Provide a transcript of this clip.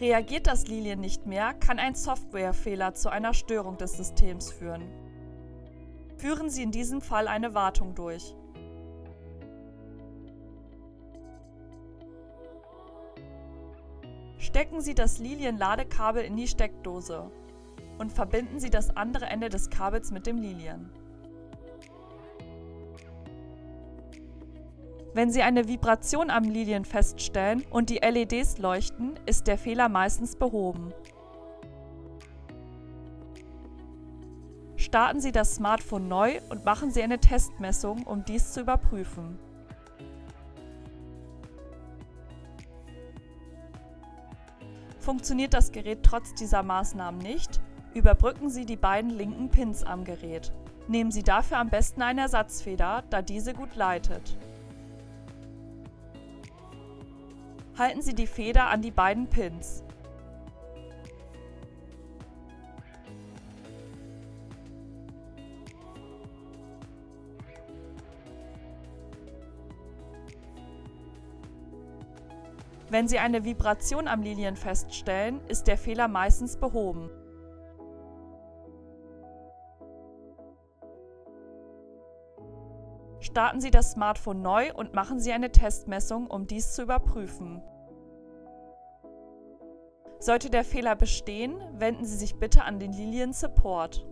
Reagiert das Lilien nicht mehr, kann ein Softwarefehler zu einer Störung des Systems führen. Führen Sie in diesem Fall eine Wartung durch. Stecken Sie das Lilien-Ladekabel in die Steckdose und verbinden Sie das andere Ende des Kabels mit dem Lilien. Wenn Sie eine Vibration am Lilien feststellen und die LEDs leuchten, ist der Fehler meistens behoben. Starten Sie das Smartphone neu und machen Sie eine Testmessung, um dies zu überprüfen. Funktioniert das Gerät trotz dieser Maßnahmen nicht, überbrücken Sie die beiden linken Pins am Gerät. Nehmen Sie dafür am besten eine Ersatzfeder, da diese gut leitet. Halten Sie die Feder an die beiden Pins. Wenn Sie eine Vibration am Lilien feststellen, ist der Fehler meistens behoben. Starten Sie das Smartphone neu und machen Sie eine Testmessung, um dies zu überprüfen. Sollte der Fehler bestehen, wenden Sie sich bitte an den Lilien Support.